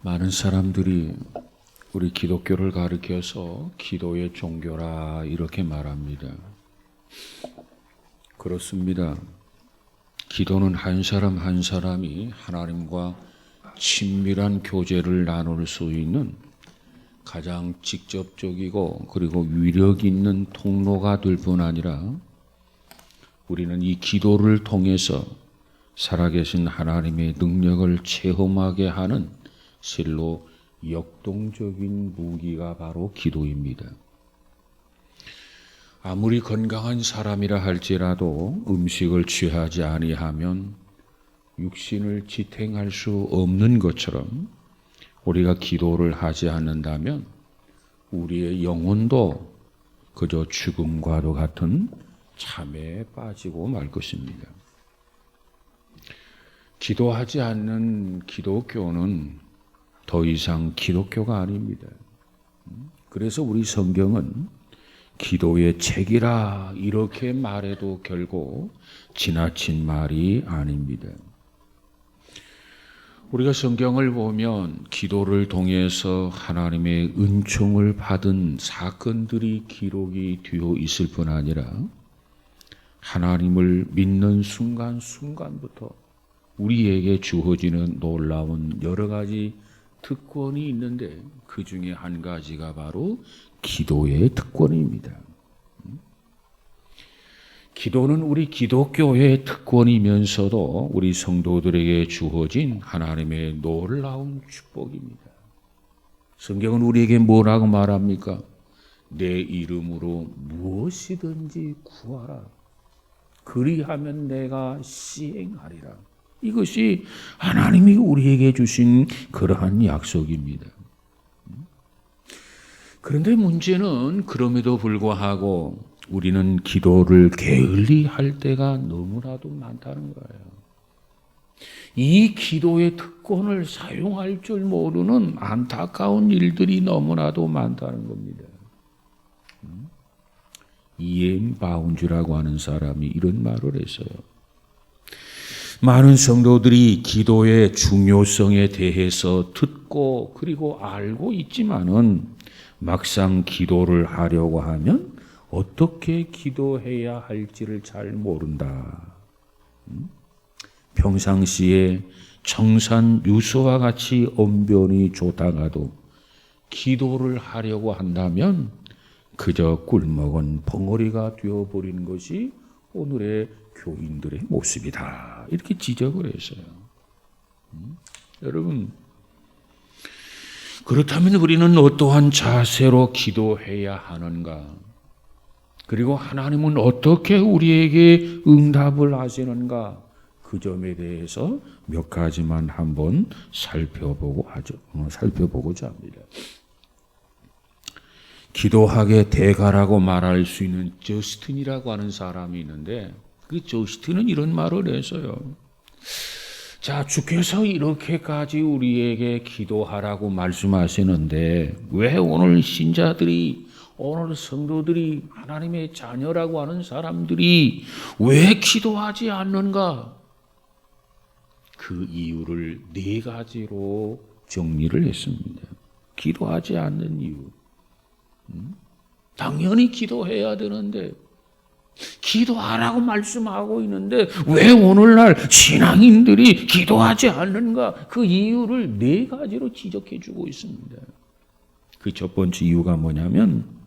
많은 사람들이 우리 기독교를 가리켜서 기도의 종교라 이렇게 말합니다. 그렇습니다. 기도는 한 사람 한 사람이 하나님과 친밀한 교제를 나눌 수 있는 가장 직접적이고 그리고 위력 있는 통로가 될 뿐 아니라 우리는 이 기도를 통해서 살아계신 하나님의 능력을 체험하게 하는 실로 역동적인 무기가 바로 기도입니다. 아무리 건강한 사람이라 할지라도 음식을 취하지 아니하면 육신을 지탱할 수 없는 것처럼 우리가 기도를 하지 않는다면 우리의 영혼도 그저 죽음과도 같은 참에 빠지고 말 것입니다. 기도하지 않는 기독교는 더 이상 기독교가 아닙니다. 그래서 우리 성경은 기도의 책이라 이렇게 말해도 결국 지나친 말이 아닙니다. 우리가 성경을 보면 기도를 통해서 하나님의 은총을 받은 사건들이 기록이 되어 있을 뿐 아니라 하나님을 믿는 순간순간부터 우리에게 주어지는 놀라운 여러 가지 특권이 있는데 그 중에 한 가지가 바로 기도의 특권입니다. 기도는 우리 기독교의 특권이면서도 우리 성도들에게 주어진 하나님의 놀라운 축복입니다. 성경은 우리에게 뭐라고 말합니까? 내 이름으로 무엇이든지 구하라. 그리하면 내가 시행하리라. 이것이 하나님이 우리에게 주신 그러한 약속입니다. 그런데 문제는 그럼에도 불구하고 우리는 기도를 게을리 할 때가 너무나도 많다는 거예요. 이 기도의 특권을 사용할 줄 모르는 안타까운 일들이 너무나도 많다는 겁니다. 이엠 바운주라고 하는 사람이 이런 말을 했어요. 많은 성도들이 기도의 중요성에 대해서 듣고 그리고 알고 있지만은 막상 기도를 하려고 하면 어떻게 기도해야 할지를 잘 모른다. 평상시에 청산 유수와 같이 언변이 좋다가도 기도를 하려고 한다면 그저 꿀먹은 벙어리가 되어버리는 것이 오늘의 교인들의 모습이다. 이렇게 지적을 했어요. 여러분, 그렇다면 우리는 어떠한 자세로 기도해야 하는가? 그리고 하나님은 어떻게 우리에게 응답을 하시는가? 그 점에 대해서 몇 가지만 한번 살펴보고자 합니다. 기도하게 대가라고 말할 수 있는 저스틴이라고 하는 사람이 있는데 그 저스틴은 이런 말을 했어요. 자, 주께서 이렇게까지 우리에게 기도하라고 말씀하시는데 왜 오늘 신자들이 오늘 성도들이 하나님의 자녀라고 하는 사람들이 왜 기도하지 않는가? 그 이유를 4가지로 정리를 했습니다. 기도하지 않는 이유. 당연히 기도해야 되는데 기도하라고 말씀하고 있는데 왜 오늘날 신앙인들이 기도하지 않는가? 그 이유를 4가지로 지적해 주고 있습니다. 그 첫 번째 이유가 뭐냐면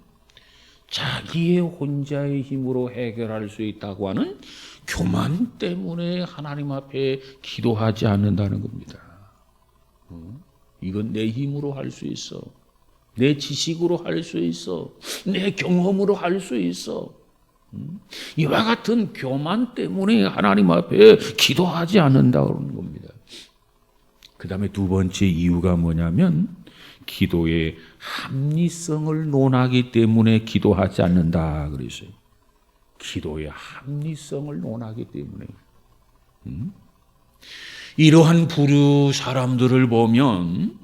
자기의 혼자의 힘으로 해결할 수 있다고 하는 교만 때문에 하나님 앞에 기도하지 않는다는 겁니다. 이건 내 힘으로 할 수 있어. 내 지식으로 할 수 있어. 내 경험으로 할 수 있어. 이와 같은 교만 때문에 하나님 앞에 기도하지 않는다는 겁니다. 그 다음에 2번째 이유가 뭐냐면 기도의 합리성을 논하기 때문에 기도하지 않는다 그랬어요. 기도의 합리성을 논하기 때문에. 이러한 부류 사람들을 보면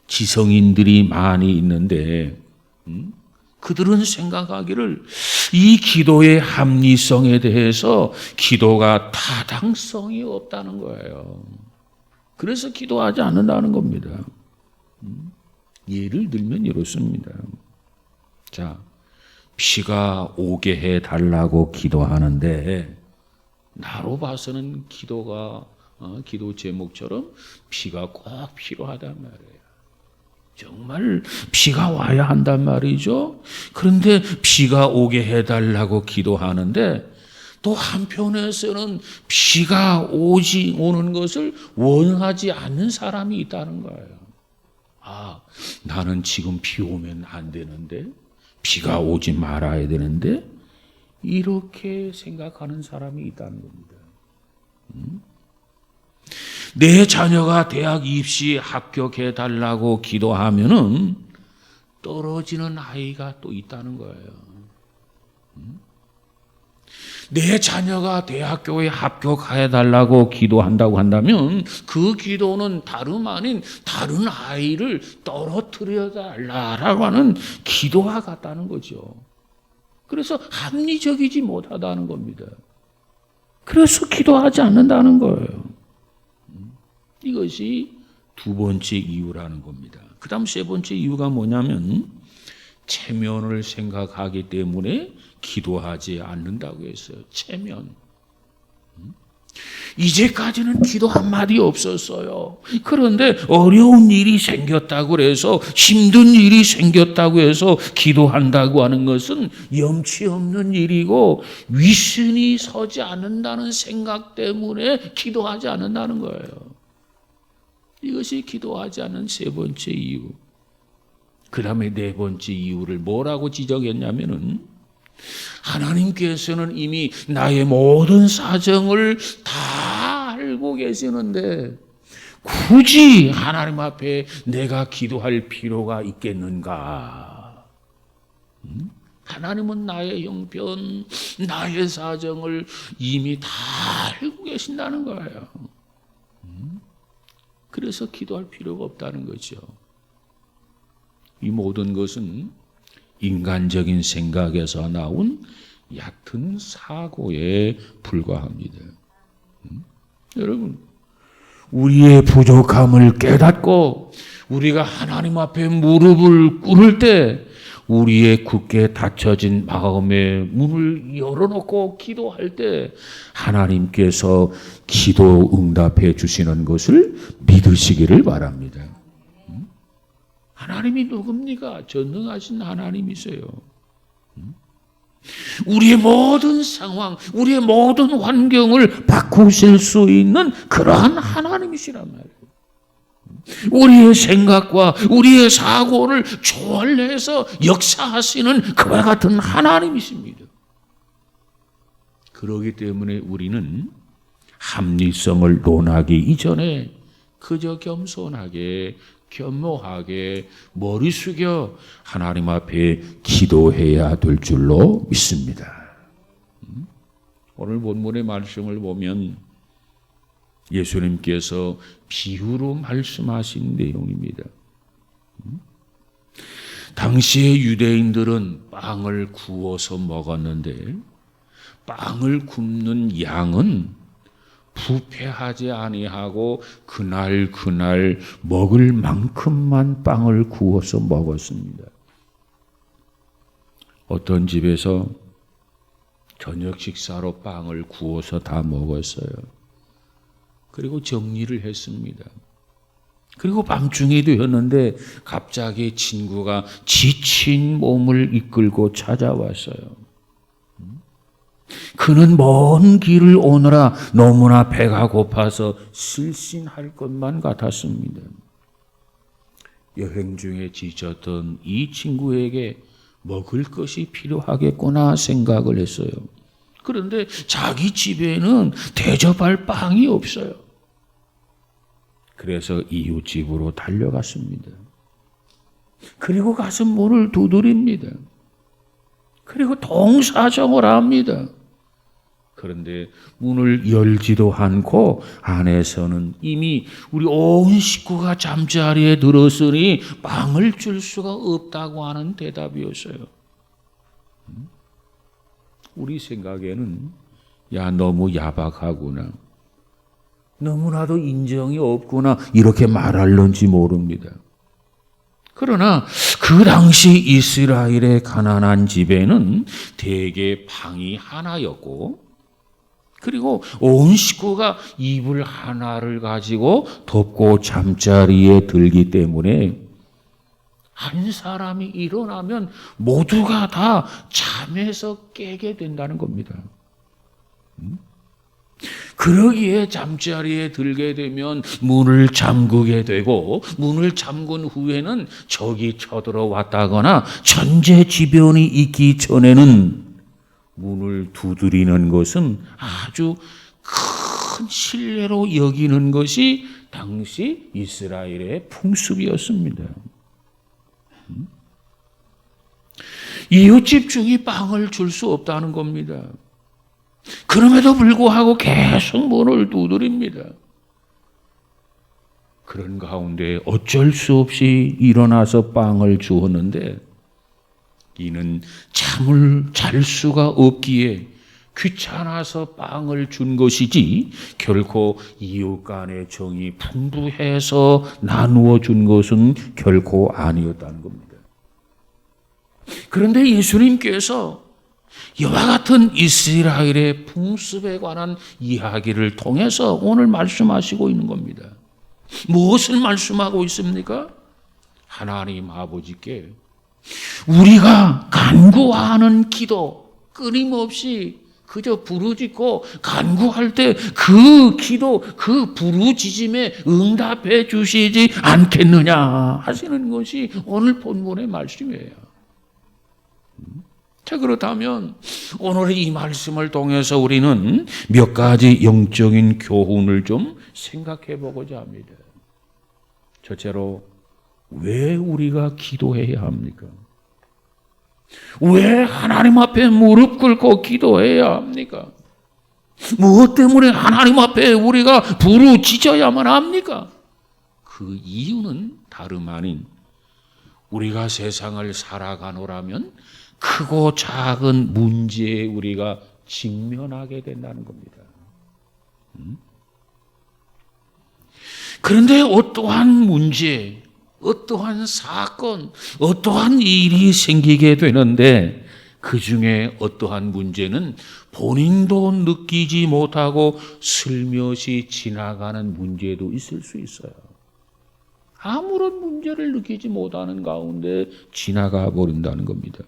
지성인들이 많이 있는데 그들은 생각하기를 이 기도의 합리성에 대해서 기도가 타당성이 없다는 거예요. 그래서 기도하지 않는다는 겁니다. 예를 들면 이렇습니다. 자, 비가 오게 해달라고 기도하는데 나로 봐서는 기도 제목처럼 비가 꼭 필요하단 말이에요. 정말 비가 와야 한단 말이죠. 그런데 비가 오게 해달라고 기도하는데 또 한편에서는 비가 오는 것을 원하지 않는 사람이 있다는 거예요. 아, 나는 지금 비 오면 안 되는데, 비가 오지 말아야 되는데, 이렇게 생각하는 사람이 있다는 겁니다. 내 자녀가 대학 입시 합격해 달라고 기도하면은 떨어지는 아이가 또 있다는 거예요. 내 자녀가 대학교에 합격해 달라고 기도한다고 한다면 그 기도는 다름 아닌 다른 아이를 떨어뜨려 달라고 하는 기도와 같다는 거죠. 그래서 합리적이지 못하다는 겁니다. 그래서 기도하지 않는다는 거예요. 이것이 두 번째 이유라는 겁니다. 그 다음 세 번째 이유가 뭐냐면 체면을 생각하기 때문에 기도하지 않는다고 했어요. 체면. 이제까지는 기도 한마디 없었어요. 그런데 어려운 일이 생겼다고 해서 힘든 일이 생겼다고 해서 기도한다고 하는 것은 염치 없는 일이고 위신이 서지 않는다는 생각 때문에 기도하지 않는다는 거예요. 이것이 기도하지 않는 세 번째 이유. 그 다음에 네 번째 이유를 뭐라고 지적했냐면은 하나님께서는 이미 나의 모든 사정을 다 알고 계시는데 굳이 하나님 앞에 내가 기도할 필요가 있겠는가? 하나님은 나의 형편, 나의 사정을 이미 다 알고 계신다는 거예요. 그래서 기도할 필요가 없다는 거죠. 이 모든 것은 인간적인 생각에서 나온 얕은 사고에 불과합니다. 여러분, 우리의 부족함을 깨닫고 우리가 하나님 앞에 무릎을 꿇을 때 우리의 굳게 닫혀진 마음의 문을 열어놓고 기도할 때 하나님께서 기도 응답해 주시는 것을 믿으시기를 바랍니다. 하나님이 누굽니까? 전능하신 하나님이세요. 우리의 모든 상황, 우리의 모든 환경을 바꾸실 수 있는 그러한 하나님이시란 말이에요. 우리의 생각과 우리의 사고를 초월해서 역사하시는 그와 같은 하나님이십니다. 그렇기 때문에 우리는 합리성을 논하기 이전에 그저 겸손하게 겸허하게 머리 숙여 하나님 앞에 기도해야 될 줄로 믿습니다. 오늘 본문의 말씀을 보면 예수님께서 비유로 말씀하신 내용입니다. 당시의 유대인들은 빵을 구워서 먹었는데 빵을 굽는 양은 부패하지 아니하고 그날 먹을 만큼만 빵을 구워서 먹었습니다. 어떤 집에서 저녁 식사로 빵을 구워서 다 먹었어요. 그리고 정리를 했습니다. 그리고 밤중이 되었는데 갑자기 친구가 지친 몸을 이끌고 찾아왔어요. 그는 먼 길을 오느라 너무나 배가 고파서 실신할 것만 같았습니다. 여행 중에 지쳤던 이 친구에게 먹을 것이 필요하겠구나 생각을 했어요. 그런데 자기 집에는 대접할 빵이 없어요. 그래서 이웃집으로 달려갔습니다. 그리고 가서 문을 두드립니다. 그리고 동사정을 합니다. 그런데 문을 열지도 않고 안에서는 이미 우리 온 식구가 잠자리에 들었으니 빵을 줄 수가 없다고 하는 대답이었어요. 우리 생각에는 야 너무 야박하구나. 너무나도 인정이 없구나 이렇게 말할는지 모릅니다. 그러나 그 당시 이스라엘의 가난한 집에는 대개 방이 하나였고, 그리고 온 식구가 이불 하나를 가지고 덮고 잠자리에 들기 때문에 한 사람이 일어나면 모두가 다 잠에서 깨게 된다는 겁니다. 그러기에 잠자리에 들게 되면 문을 잠그게 되고, 문을 잠근 후에는 적이 쳐들어왔다거나 천재지변이 있기 전에는 문을 두드리는 것은 아주 큰 신뢰로 여기는 것이 당시 이스라엘의 풍습이었습니다. 이웃집 중에 빵을 줄 수 없다는 겁니다. 그럼에도 불구하고 계속 문을 두드립니다. 그런 가운데 어쩔 수 없이 일어나서 빵을 주었는데, 이는 잠을 잘 수가 없기에 귀찮아서 빵을 준 것이지 결코 이웃 간의 정이 풍부해서 나누어 준 것은 결코 아니었다는 겁니다. 그런데 예수님께서 이와 같은 이스라엘의 풍습에 관한 이야기를 통해서 오늘 말씀하시고 있는 겁니다. 무엇을 말씀하고 있습니까? 하나님 아버지께 우리가 간구하는 기도, 끊임없이 그저 부르짖고 간구할 때 그 기도, 그 부르짖음에 응답해 주시지 않겠느냐 하시는 것이 오늘 본문의 말씀이에요. 자, 그렇다면 오늘의 이 말씀을 통해서 우리는 몇 가지 영적인 교훈을 좀 생각해 보고자 합니다. 첫째로, 왜 우리가 기도해야 합니까? 왜 하나님 앞에 무릎 꿇고 기도해야 합니까? 무엇 때문에 하나님 앞에 우리가 부르짖어야만 합니까? 그 이유는 다름 아닌 우리가 세상을 살아가노라면 크고 작은 문제에 우리가 직면하게 된다는 겁니다. 그런데 어떠한 문제, 어떠한 사건, 어떠한 일이 생기게 되는데 그 중에 어떠한 문제는 본인도 느끼지 못하고 슬며시 지나가는 문제도 있을 수 있어요. 아무런 문제를 느끼지 못하는 가운데 지나가 버린다는 겁니다.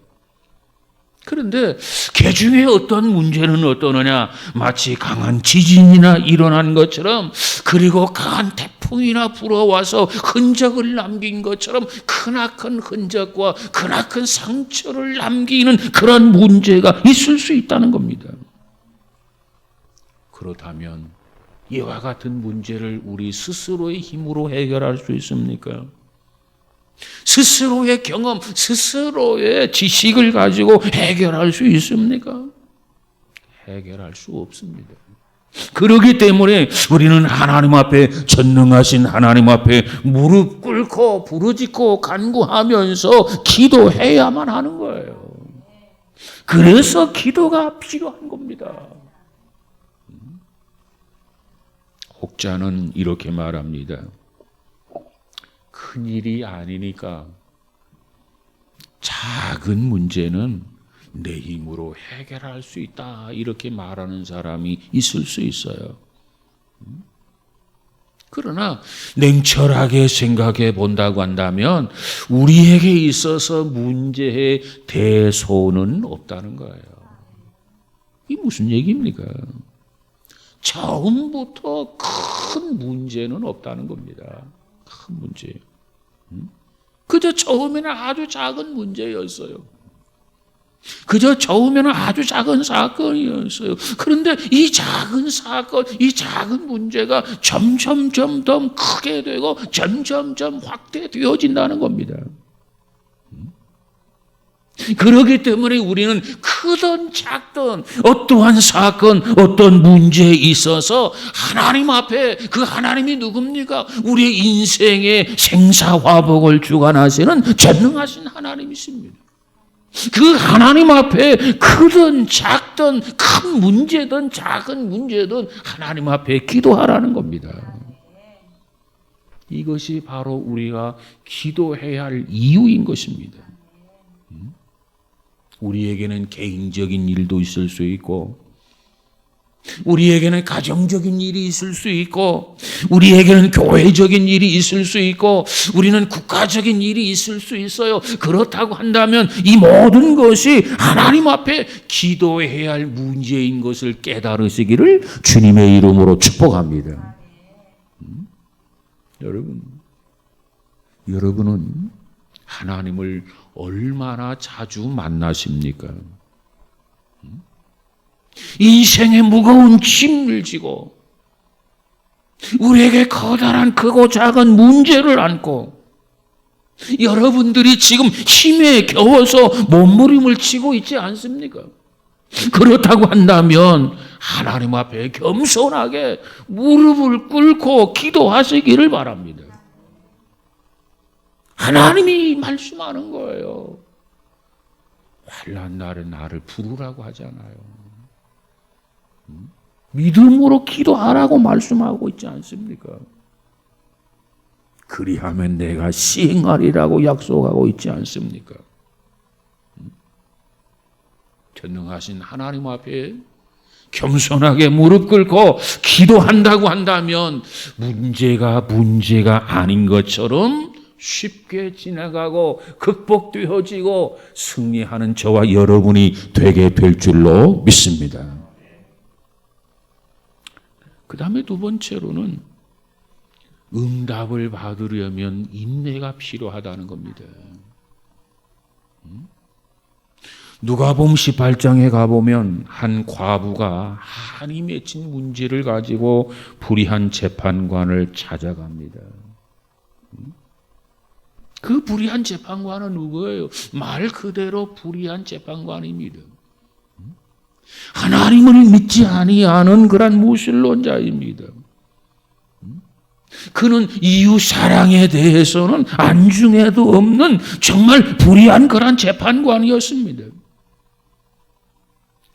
그런데 그 중에 어떤 문제는 어떠느냐? 마치 강한 지진이나 일어난 것처럼, 그리고 강한 태풍이나 불어와서 흔적을 남긴 것처럼 크나큰 흔적과 크나큰 상처를 남기는 그런 문제가 있을 수 있다는 겁니다. 그렇다면 이와 같은 문제를 우리 스스로의 힘으로 해결할 수 있습니까? 스스로의 경험, 스스로의 지식을 가지고 해결할 수 있습니까? 해결할 수 없습니다. 그렇기 때문에 우리는 하나님 앞에, 전능하신 하나님 앞에 무릎 꿇고 부르짖고 간구하면서 기도해야만 하는 거예요. 그래서 기도가 필요한 겁니다. 혹자는 이렇게 말합니다. 큰일이 아니니까 작은 문제는 내 힘으로 해결할 수 있다, 이렇게 말하는 사람이 있을 수 있어요. 그러나 냉철하게 생각해 본다고 한다면 우리에게 있어서 문제의 대소는 없다는 거예요. 이게 무슨 얘기입니까? 처음부터 큰 문제는 없다는 겁니다. 큰 문제. 그저 처음에는 아주 작은 문제였어요. 그저 처음에는 아주 작은 사건이었어요. 그런데 이 작은 사건, 이 작은 문제가 점점 더 크게 되고 점점 확대되어진다는 겁니다. 그렇기 때문에 우리는 크든 작든 어떠한 사건, 어떤 문제에 있어서 하나님 앞에, 그 하나님이 누굽니까? 우리의 인생의 생사화복을 주관하시는 전능하신 하나님이십니다. 그 하나님 앞에 크든 작든, 큰 문제든 작은 문제든 하나님 앞에 기도하라는 겁니다. 이것이 바로 우리가 기도해야 할 이유인 것입니다. 우리에게는 개인적인 일도 있을 수 있고, 우리에게는 가정적인 일이 있을 수 있고, 우리에게는 교회적인 일이 있을 수 있고, 우리는 국가적인 일이 있을 수 있어요. 그렇다고 한다면 이 모든 것이 하나님 앞에 기도해야 할 문제인 것을 깨달으시기를 주님의 이름으로 축복합니다. 여러분은 하나님을 얼마나 자주 만나십니까? 인생의 무거운 짐을 지고 우리에게 커다란 크고 작은 문제를 안고 여러분들이 지금 힘에 겨워서 몸부림을 치고 있지 않습니까? 그렇다고 한다면 하나님 앞에 겸손하게 무릎을 꿇고 기도하시기를 바랍니다. 하나님이 말씀하는 거예요. 환난 날에 나를 부르라고 하잖아요. 믿음으로 기도하라고 말씀하고 있지 않습니까? 그리하면 내가 시행하리라고 약속하고 있지 않습니까? 전능하신 하나님 앞에 겸손하게 무릎 꿇고 기도한다고 한다면 문제가 아닌 것처럼 쉽게 지나가고 극복되어지고 승리하는 저와 여러분이 되게 될 줄로 믿습니다. 그 다음에 두 번째로는 응답을 받으려면 인내가 필요하다는 겁니다. 누가복음 18장에 가보면 한 과부가 한이 맺힌 문제를 가지고 불의한 재판관을 찾아갑니다. 그 불의한 재판관은 누구예요? 말 그대로 불의한 재판관입니다. 하나님을 믿지 아니하는 그런 무신론자입니다. 그는 이웃 사랑에 대해서는 안중에도 없는 정말 불의한 그런 재판관이었습니다.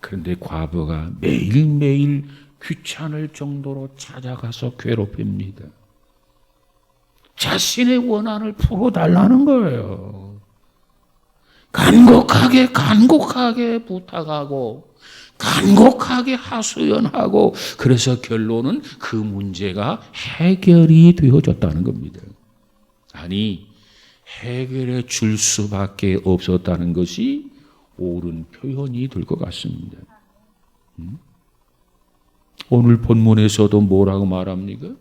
그런데 과부가 매일매일 귀찮을 정도로 찾아가서 괴롭힙니다. 자신의 원한을 풀어달라는 거예요. 간곡하게 부탁하고 간곡하게 하소연하고, 그래서 결론은 그 문제가 해결이 되어졌다는 겁니다. 아니, 해결해 줄 수밖에 없었다는 것이 옳은 표현이 될 것 같습니다. 오늘 본문에서도 뭐라고 말합니까?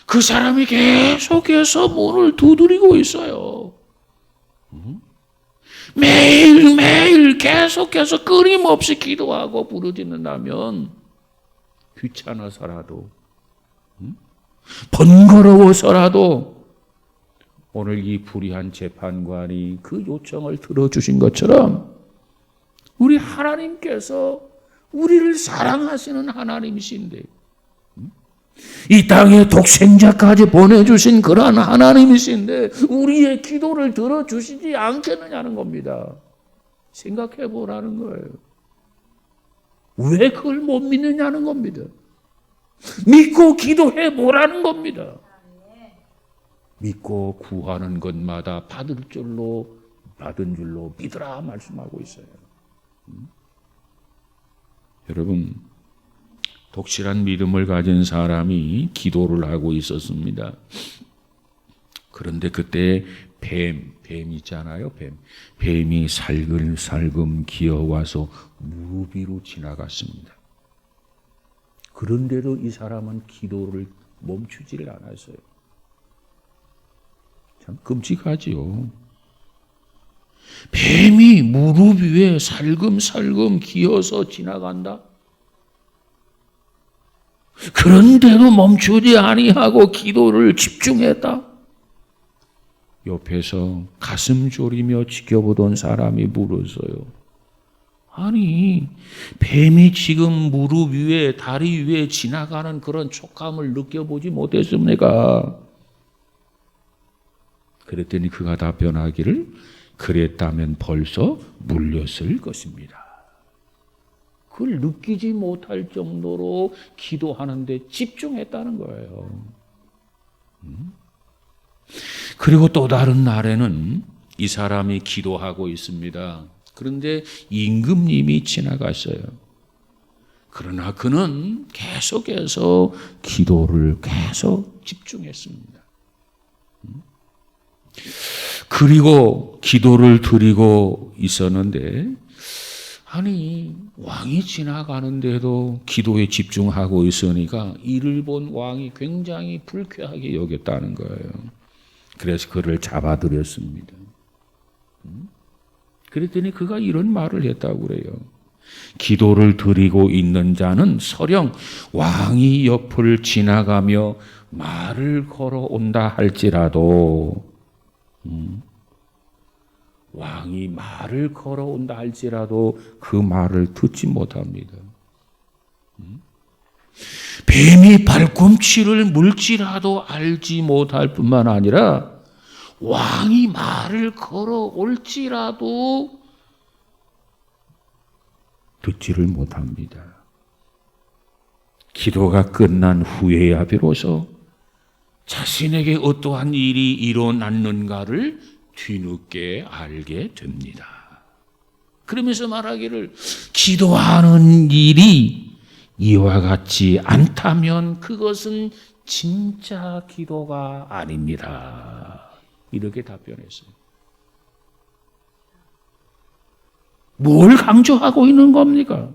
그 사람이 계속해서 문을 두드리고 있어요. 매일매일 계속해서 끊임없이 기도하고 부르짖는다면 귀찮아서라도 번거로워서라도 오늘 이 불의한 재판관이 그 요청을 들어주신 것처럼 우리 하나님께서 우리를 사랑하시는 하나님이신데 이 땅에 독생자까지 보내주신 그러한 하나님이신데 우리의 기도를 들어주시지 않겠느냐는 겁니다. 생각해 보라는 거예요. 왜 그걸 못 믿느냐는 겁니다. 믿고 기도해 보라는 겁니다. 믿고 구하는 것마다 받은 줄로 믿으라 말씀하고 있어요. 여러분, 독실한 믿음을 가진 사람이 기도를 하고 있었습니다. 그런데 그때 뱀 있잖아요. 뱀이 살금살금 기어와서 무릎 위로 지나갔습니다. 그런데도 이 사람은 기도를 멈추지를 않았어요. 참 끔찍하지요. 뱀이 무릎 위에 살금살금 기어서 지나간다? 그런데도 멈추지 아니하고 기도를 집중했다? 옆에서 가슴 졸이며 지켜보던 사람이 물었어요. 아니, 뱀이 지금 무릎 위에, 다리 위에 지나가는 그런 촉감을 느껴보지 못했습니까? 그랬더니 그가 답변하기를, 그랬다면 벌써 물렸을 것입니다. 그걸 느끼지 못할 정도로 기도하는데 집중했다는 거예요. 그리고 또 다른 날에는 이 사람이 기도하고 있습니다. 그런데 임금님이 지나갔어요. 그러나 그는 계속해서 기도를 계속 집중했습니다. 그리고 기도를 드리고 있었는데, 아니 왕이 지나가는데도 기도에 집중하고 있으니까 이를 본 왕이 굉장히 불쾌하게 여겼다는 거예요. 그래서 그를 잡아들였습니다. 그랬더니 그가 이런 말을 했다고 그래요. 기도를 드리고 있는 자는 설령 왕이 옆을 지나가며 말을 걸어온다 할지라도, 왕이 말을 걸어온다 할지라도 그 말을 듣지 못합니다. 뱀이 발꿈치를 물지라도 알지 못할 뿐만 아니라 왕이 말을 걸어올지라도 듣지를 못합니다. 기도가 끝난 후에야 비로소 자신에게 어떠한 일이 일어났는가를 뒤늦게 알게 됩니다. 그러면서 말하기를, 기도하는 일이 이와 같지 않다면 그것은 진짜 기도가 아닙니다. 이렇게 답변했어요. 뭘 강조하고 있는 겁니까?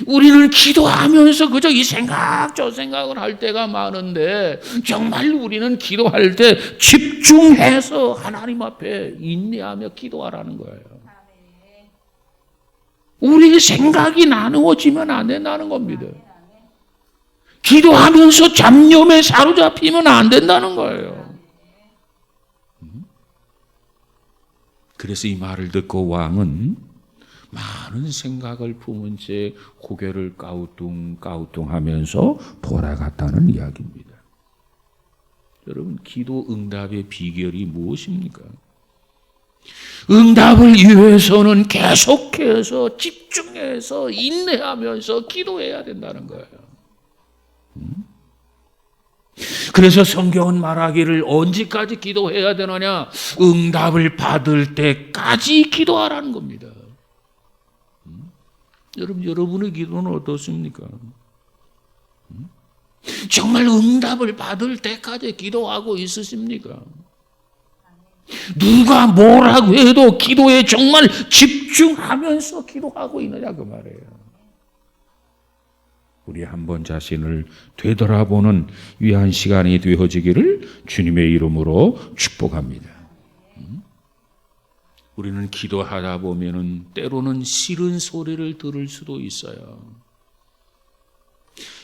우리는 기도하면서 그저 이 생각 저 생각을 할 때가 많은데, 정말 우리는 기도할 때 집중해서 하나님 앞에 인내하며 기도하라는 거예요. 우리의 생각이 나누어지면 안 된다는 겁니다. 기도하면서 잡념에 사로잡히면 안 된다는 거예요. 그래서 이 말을 듣고 왕은 많은 생각을 품은 채 고개를 까우뚱까우뚱하면서 돌아갔다는 이야기입니다. 여러분, 기도 응답의 비결이 무엇입니까? 응답을 위해서는 계속해서 집중해서 인내하면서 기도해야 된다는 거예요. 그래서 성경은 말하기를 언제까지 기도해야 되느냐? 응답을 받을 때까지 기도하라는 겁니다. 여러분의 기도는 어떻습니까? 정말 응답을 받을 때까지 기도하고 있으십니까? 누가 뭐라고 해도 기도에 정말 집중하면서 기도하고 있느냐 그 말이에요. 우리 한번 자신을 되돌아보는 귀한 시간이 되어지기를 주님의 이름으로 축복합니다. 우리는 기도하다 보면은 때로는 싫은 소리를 들을 수도 있어요.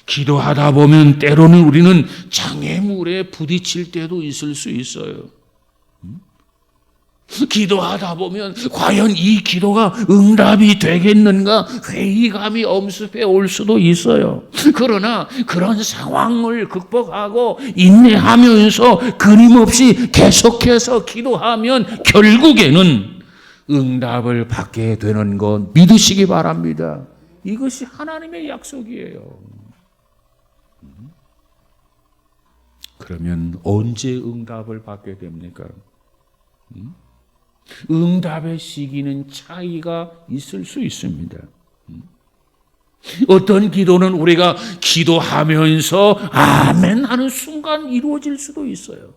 기도하다 보면 때로는 우리는 장애물에 부딪힐 때도 있을 수 있어요. 기도하다 보면 과연 이 기도가 응답이 되겠는가 회의감이 엄습해 올 수도 있어요. 그러나 그런 상황을 극복하고 인내하면서 끊임없이 계속해서 기도하면 결국에는 응답을 받게 되는 것 믿으시기 바랍니다. 이것이 하나님의 약속이에요. 그러면 언제 응답을 받게 됩니까? 응답의 시기는 차이가 있을 수 있습니다. 어떤 기도는 우리가 기도하면서 아멘 하는 순간 이루어질 수도 있어요.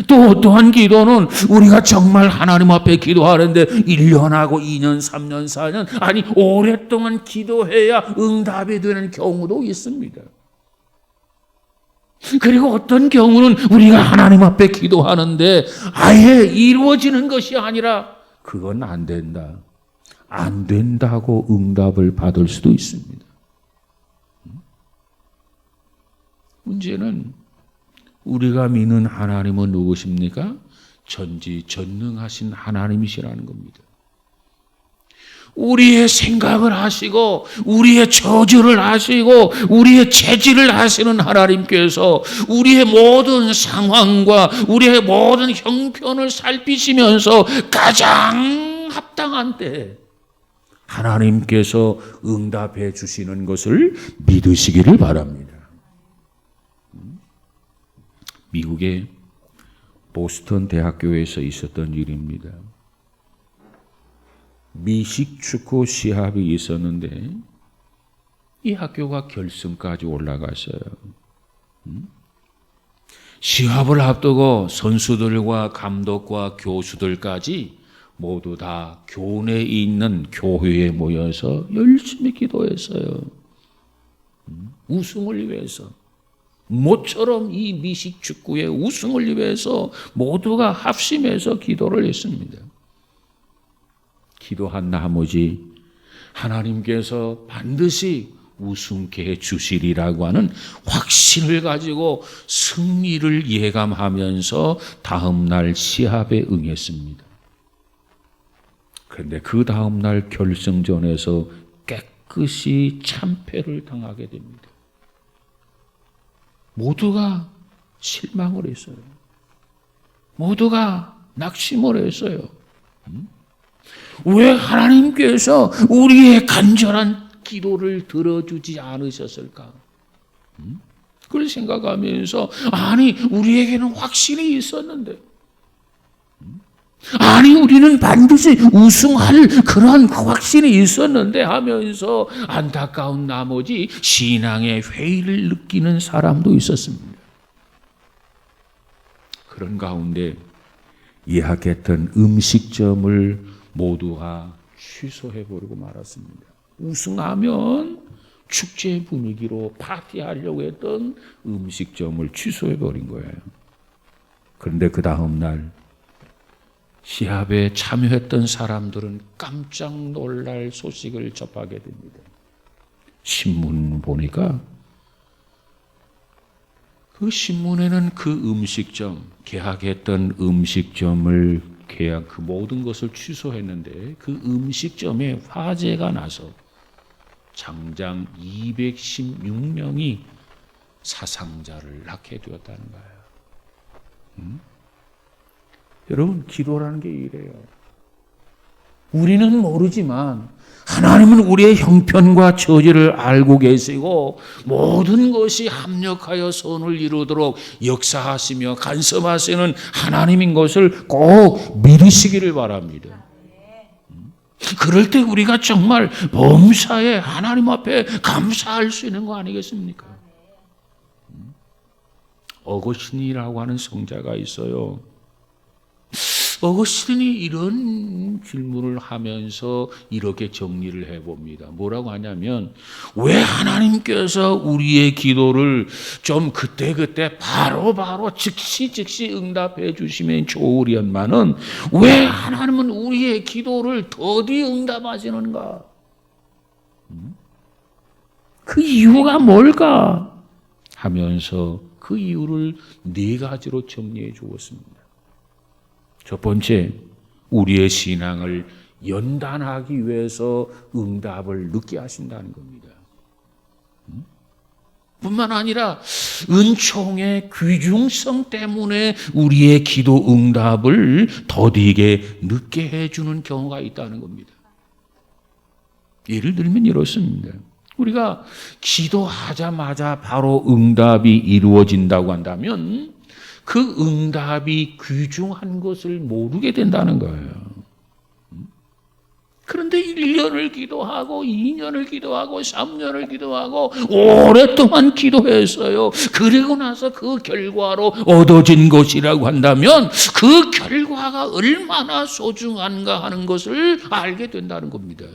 또 어떠한 기도는 우리가 정말 하나님 앞에 기도하는데 1년하고 2년, 3년, 4년 아니 오랫동안 기도해야 응답이 되는 경우도 있습니다. 그리고 어떤 경우는 우리가 하나님 앞에 기도하는데 아예 이루어지는 것이 아니라 그건 안 된다. 안 된다고 응답을 받을 수도 있습니다. 문제는 우리가 믿는 하나님은 누구십니까? 전지전능하신 하나님이시라는 겁니다. 우리의 생각을 하시고 우리의 저주를 하시고 우리의 체질을 하시는 하나님께서 우리의 모든 상황과 우리의 모든 형편을 살피시면서 가장 합당한 때에 하나님께서 응답해 주시는 것을 믿으시기를 바랍니다. 미국의 보스턴 대학교에서 있었던 일입니다. 미식 축구 시합이 있었는데 이 학교가 결승까지 올라갔어요. 시합을 앞두고 선수들과 감독과 교수들까지 모두 다 교내에 있는 교회에 모여서 열심히 기도했어요. 우승을 위해서. 모처럼 이 미식 축구의 우승을 위해서 모두가 합심해서 기도를 했습니다. 기도한 나머지 하나님께서 반드시 우승케 해 주시리라고 하는 확신을 가지고 승리를 예감하면서 다음 날 시합에 응했습니다. 그런데 그 다음 날 결승전에서 깨끗이 참패를 당하게 됩니다. 모두가 실망을 했어요. 모두가 낙심을 했어요. 왜 하나님께서 우리의 간절한 기도를 들어주지 않으셨을까? 그걸 생각하면서 아니 우리에게는 확신이 있었는데 아니 우리는 반드시 우승할 그러한 확신이 있었는데 하면서 안타까운 나머지 신앙의 회의를 느끼는 사람도 있었습니다. 그런 가운데 예약했던 음식점을 모두가 취소해버리고 말았습니다. 우승하면 축제 분위기로 파티하려고 했던 음식점을 취소해버린 거예요. 그런데 그 다음 날 시합에 참여했던 사람들은 깜짝 놀랄 소식을 접하게 됩니다. 신문 보니까 그 신문에는 그 음식점, 계약했던 음식점을 그 모든 것을 취소했는데 그 음식점에 화재가 나서 장장 216명이 사상자를 낳게 되었다는 거예요. 여러분, 기도라는 게 이래요. 우리는 모르지만 하나님은 우리의 형편과 처지를 알고 계시고 모든 것이 합력하여 선을 이루도록 역사하시며 간섭하시는 하나님인 것을 꼭 믿으시기를 바랍니다. 그럴 때 우리가 정말 범사에 하나님 앞에 감사할 수 있는 거 아니겠습니까? 어거스틴이라고 하는 성자가 있어요. 어거스틴이 이런 질문을 하면서 이렇게 정리를 해봅니다. 뭐라고 하냐면 왜 하나님께서 우리의 기도를 좀 그때그때 바로바로 즉시 응답해 주시면 좋으련만은 왜 하나님은 우리의 기도를 더디 응답하시는가? 그 이유가 뭘까? 하면서 그 이유를 4가지로 정리해 주었습니다. 첫 번째, 우리의 신앙을 연단하기 위해서 응답을 늦게 하신다는 겁니다. 뿐만 아니라 은총의 귀중성 때문에 우리의 기도 응답을 더디게 늦게 해주는 경우가 있다는 겁니다. 예를 들면 이렇습니다. 우리가 기도하자마자 바로 응답이 이루어진다고 한다면 그 응답이 귀중한 것을 모르게 된다는 거예요. 그런데 1년을 기도하고 2년을 기도하고 3년을 기도하고 오랫동안 기도했어요. 그리고 나서 그 결과로 얻어진 것이라고 한다면 그 결과가 얼마나 소중한가 하는 것을 알게 된다는 겁니다.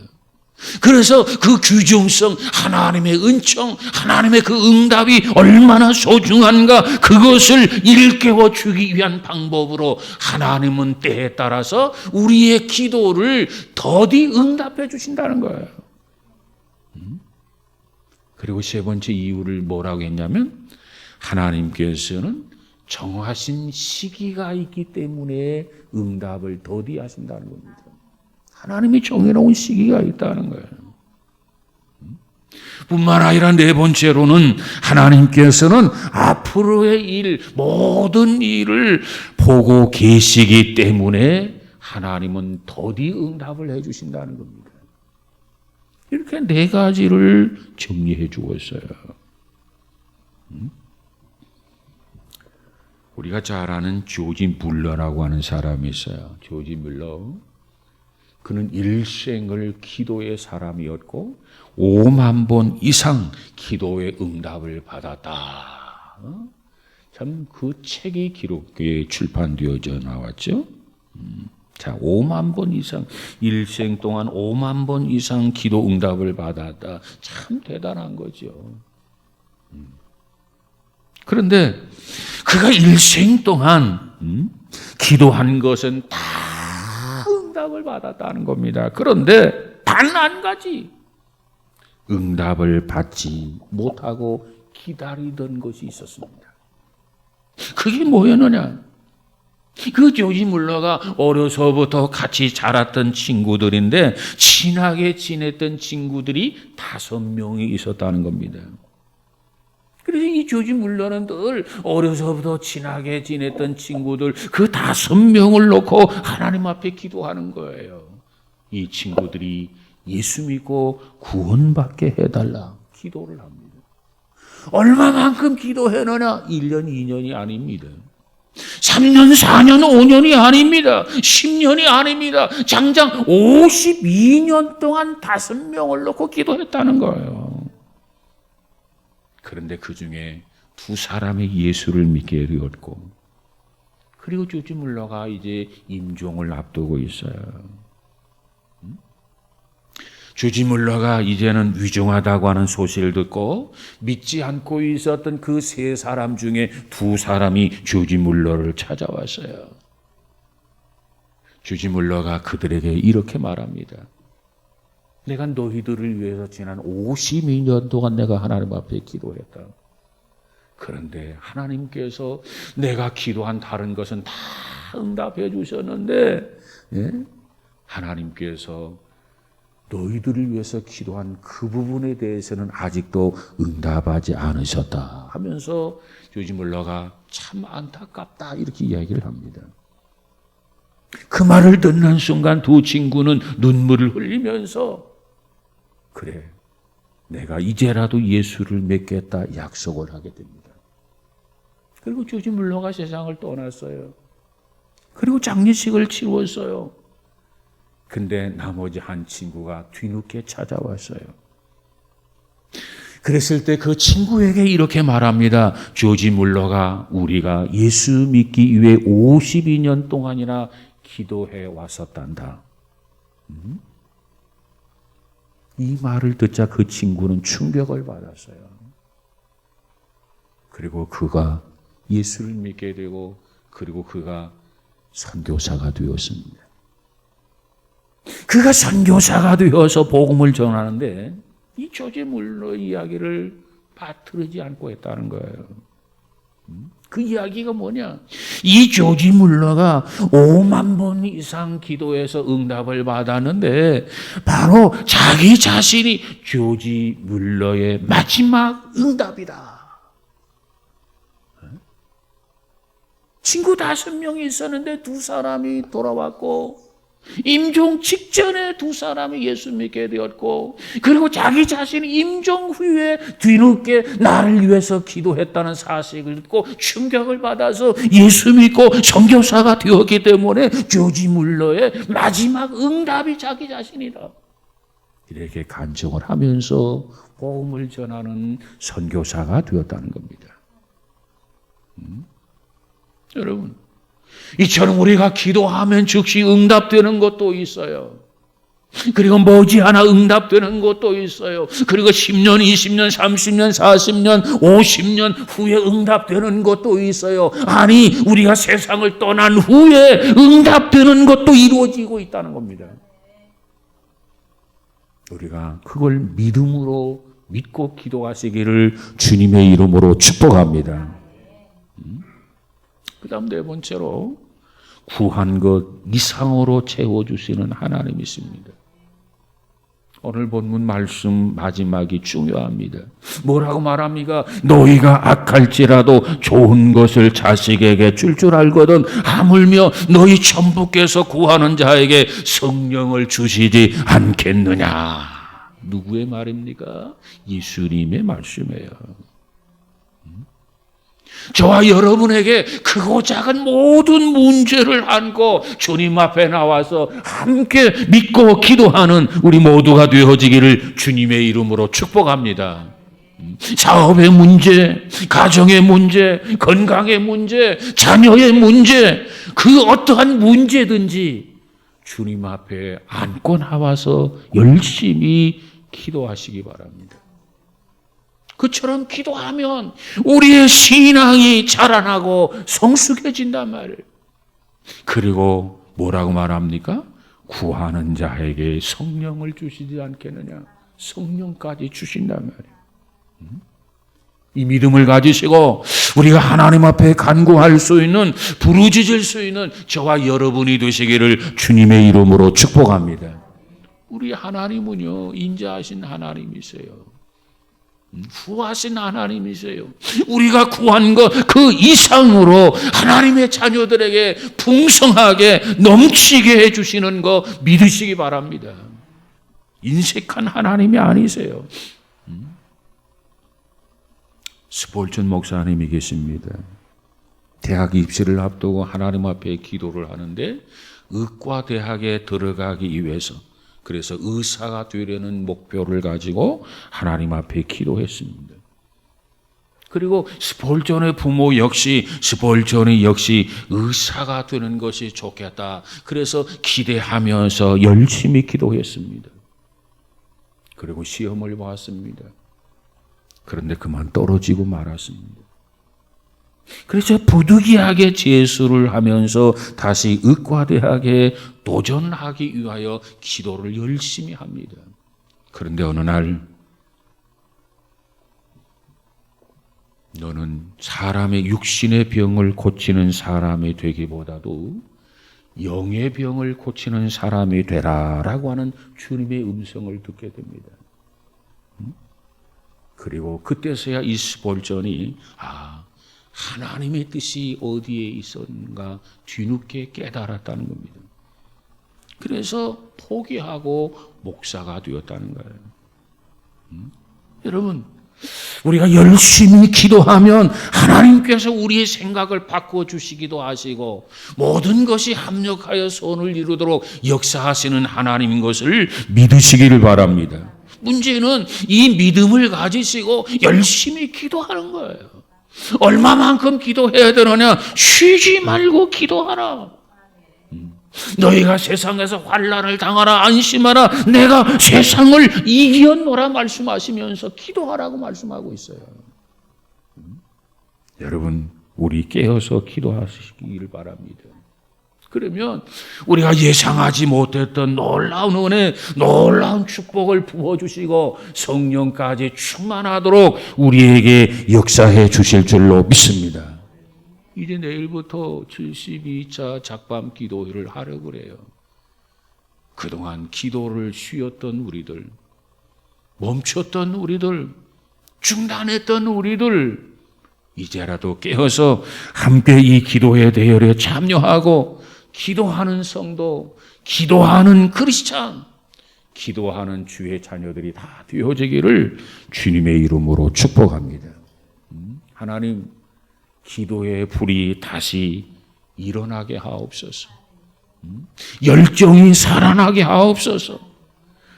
그래서 그 귀중성, 하나님의 은총, 하나님의 그 응답이 얼마나 소중한가 그것을 일깨워 주기 위한 방법으로 하나님은 때에 따라서 우리의 기도를 더디 응답해 주신다는 거예요. 그리고 세 번째 이유를 뭐라고 했냐면 하나님께서는 정하신 시기가 있기 때문에 응답을 더디 하신다는 겁니다. 하나님이 정해놓은 시기가 있다는 거예요. 뿐만 아니라 4번째로는 하나님께서는 앞으로의 일, 모든 일을 보고 계시기 때문에 하나님은 더디 응답을 해주신다는 겁니다. 이렇게 4가지를 정리해 주었어요. 우리가 잘 아는 조지 물러라고 하는 사람이 있어요. 조지 물러. 그는 일생을 기도의 사람이었고 5만 번 이상 기도의 응답을 받았다. 참 그 책이 기록에 출판되어져 나왔죠. 자, 5만 번 이상, 일생 동안 5만 번 이상 기도 응답을 받았다. 참 대단한 거죠. 그런데 그가 일생 동안 기도한 것은 다 응답을 받았다는 겁니다. 그런데 단 한 가지 응답을 받지 못하고 기다리던 것이 있었습니다. 그게 뭐였느냐? 그 조지 물러가 어려서부터 같이 자랐던 친구들인데 친하게 지냈던 친구들이 5명이 있었다는 겁니다. 그래서 이 조지 물러는 늘 어려서부터 친하게 지냈던 친구들 그 5명을 놓고 하나님 앞에 기도하는 거예요. 이 친구들이 예수 믿고 구원받게 해달라 기도를 합니다. 얼마만큼 기도했느냐? 1년, 2년이 아닙니다. 3년, 4년, 5년이 아닙니다. 10년이 아닙니다. 장장 52년 동안 5명을 놓고 기도했다는 거예요. 그런데 그 중에 2사람이 예수를 믿게 되었고, 그리고 조지 물러가 이제 임종을 앞두고 있어요. 조지 물러가 이제는 위중하다고 하는 소식을 듣고 믿지 않고 있었던 그 3사람 중에 2사람이 조지 물러를 찾아왔어요. 조지 물러가 그들에게 이렇게 말합니다. 내가 너희들을 위해서 지난 52년 동안 내가 하나님 앞에 기도했다. 그런데 하나님께서 내가 기도한 다른 것은 다 응답해 주셨는데 하나님께서 너희들을 위해서 기도한 그 부분에 대해서는 아직도 응답하지 않으셨다 하면서 조지 물러가 참 안타깝다 이렇게 이야기를 합니다. 그 말을 듣는 순간 2 친구는 눈물을 흘리면서 그래, 내가 이제라도 예수를 믿겠다 약속을 하게 됩니다. 그리고 조지 물러가 세상을 떠났어요. 그리고 장례식을 치루었어요. 근데 나머지 한 친구가 뒤늦게 찾아왔어요. 그랬을 때 그 친구에게 이렇게 말합니다. 조지 물러가 우리가 예수 믿기 위해 52년 동안이나 기도해 왔었단다. 이 말을 듣자 그 친구는 충격을 받았어요. 그리고 그가 예수를 믿게 되고 그리고 그가 선교사가 되었습니다. 그가 선교사가 되어서 복음을 전하는데 이 조지 물러 이야기를 빠뜨리지 않고 했다는 거예요. 그 이야기가 뭐냐? 이 조지 물러가 5만 번 이상 기도해서 응답을 받았는데 바로 자기 자신이 조지 물러의 마지막 응답이다. 친구 5명이 있었는데 2사람이 돌아왔고 임종 직전에 2사람이 예수 믿게 되었고 그리고 자기 자신이 임종 후에 뒤늦게 나를 위해서 기도했다는 사실을 듣고 충격을 받아서 예수 믿고 선교사가 되었기 때문에 조지 물러의 마지막 응답이 자기 자신이다. 이렇게 간증을 하면서 복음을 전하는 선교사가 되었다는 겁니다. 여러분, 이처럼 우리가 기도하면 즉시 응답되는 것도 있어요. 그리고 머지않아 응답되는 것도 있어요. 그리고 10년, 20년, 30년, 40년, 50년 후에 응답되는 것도 있어요. 아니, 우리가 세상을 떠난 후에 응답되는 것도 이루어지고 있다는 겁니다. 우리가 그걸 믿음으로 믿고 기도하시기를 주님의 이름으로 축복합니다. 그 다음 4번째로 구한 것 이상으로 채워주시는 하나님이 있습니다. 오늘 본문 말씀 마지막이 중요합니다. 뭐라고 말합니까? 너희가 악할지라도 좋은 것을 자식에게 줄 알거든 하물며 너희 천부께서 구하는 자에게 성령을 주시지 않겠느냐. 누구의 말입니까? 예수님의 말씀이에요. 저와 여러분에게 크고 작은 모든 문제를 안고 주님 앞에 나와서 함께 믿고 기도하는 우리 모두가 되어지기를 주님의 이름으로 축복합니다. 사업의 문제, 가정의 문제, 건강의 문제, 자녀의 문제, 그 어떠한 문제든지 주님 앞에 안고 나와서 열심히 기도하시기 바랍니다. 그처럼 기도하면 우리의 신앙이 자라나고 성숙해진단 말이에요. 그리고 뭐라고 말합니까? 구하는 자에게 성령을 주시지 않겠느냐? 성령까지 주신단 말이에요. 이 믿음을 가지시고 우리가 하나님 앞에 간구할 수 있는, 부르짖을 수 있는 저와 여러분이 되시기를 주님의 이름으로 축복합니다. 우리 하나님은요, 인자하신 하나님이세요. 후하신 하나님이세요. 우리가 구한 것 그 이상으로 하나님의 자녀들에게 풍성하게 넘치게 해주시는 거 믿으시기 바랍니다. 인색한 하나님이 아니세요. 스폴전 목사님이 계십니다. 대학 입시를 앞두고 하나님 앞에 기도를 하는데 의과대학에 들어가기 위해서, 그래서 의사가 되려는 목표를 가지고 하나님 앞에 기도했습니다. 그리고 스폴전의 부모 역시 스폴전이 역시 의사가 되는 것이 좋겠다. 그래서 기대하면서 열심히 기도했습니다. 그리고 시험을 보았습니다. 그런데 그만 떨어지고 말았습니다. 그래서 부득이하게 재수를 하면서 다시 의과대학에 도전하기 위하여 기도를 열심히 합니다. 그런데 어느 날 너는 사람의 육신의 병을 고치는 사람이 되기보다도 영의 병을 고치는 사람이 되라라고 하는 주님의 음성을 듣게 됩니다. 그리고 그때서야 이 스폴전이 하나님의 뜻이 어디에 있었는가 뒤늦게 깨달았다는 겁니다. 그래서 포기하고 목사가 되었다는 거예요. 여러분, 우리가 열심히 기도하면 하나님께서 우리의 생각을 바꿔주시기도 하시고 모든 것이 합력하여 선을 이루도록 역사하시는 하나님인 것을 믿으시기를 바랍니다. 문제는 이 믿음을 가지시고 열심히 기도하는 거예요. 얼마만큼 기도해야 되느냐? 쉬지 말고 기도하라. 너희가 세상에서 환난을 당하라, 안심하라, 내가 세상을 이겼노라 말씀하시면서 기도하라고 말씀하고 있어요. 여러분, 우리 깨어서 기도하시기를 바랍니다. 그러면 우리가 예상하지 못했던 놀라운 은혜, 놀라운 축복을 부어주시고 성령까지 충만하도록 우리에게 역사해 주실 줄로 믿습니다. 이제 내일부터 72차 작밤 기도회를 하려고 그래요. 그동안 기도를 쉬었던 우리들, 멈췄던 우리들, 중단했던 우리들, 이제라도 깨어서 함께 이 기도회 대열에 참여하고 기도하는 성도, 기도하는 크리스찬, 기도하는 주의 자녀들이 다 되어지기를 주님의 이름으로 축복합니다. 하나님, 기도의 불이 다시 일어나게 하옵소서. 열정이 살아나게 하옵소서.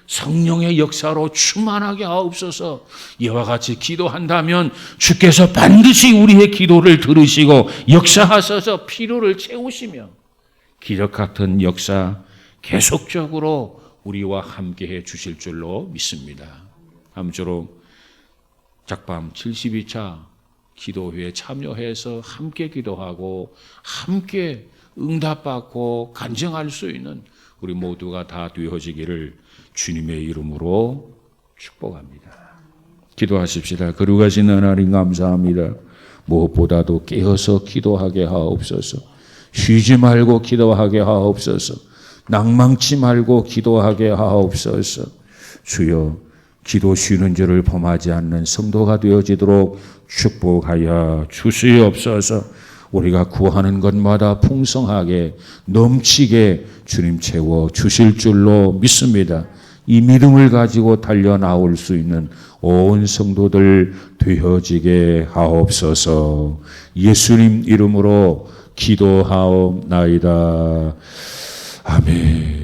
성령의 역사로 충만하게 하옵소서. 이와 같이 기도한다면 주께서 반드시 우리의 기도를 들으시고 역사하셔서 필요를 채우시며 기적 같은 역사 계속적으로 우리와 함께해 주실 줄로 믿습니다. 아무쪼록 작밤 72차 기도회에 참여해서 함께 기도하고 함께 응답받고 간증할 수 있는 우리 모두가 다 되어지기를 주님의 이름으로 축복합니다. 기도하십시다. 거룩하신 하나님 감사합니다. 무엇보다도 깨어서 기도하게 하옵소서. 쉬지 말고 기도하게 하옵소서. 낭망치 말고 기도하게 하옵소서. 주여, 기도 쉬는 줄을 범하지 않는 성도가 되어지도록 축복하여 주시옵소서. 우리가 구하는 것마다 풍성하게 넘치게 주님 채워 주실 줄로 믿습니다. 이 믿음을 가지고 달려 나올 수 있는 온 성도들 되어지게 하옵소서. 예수님 이름으로 기도하옵나이다. 아멘.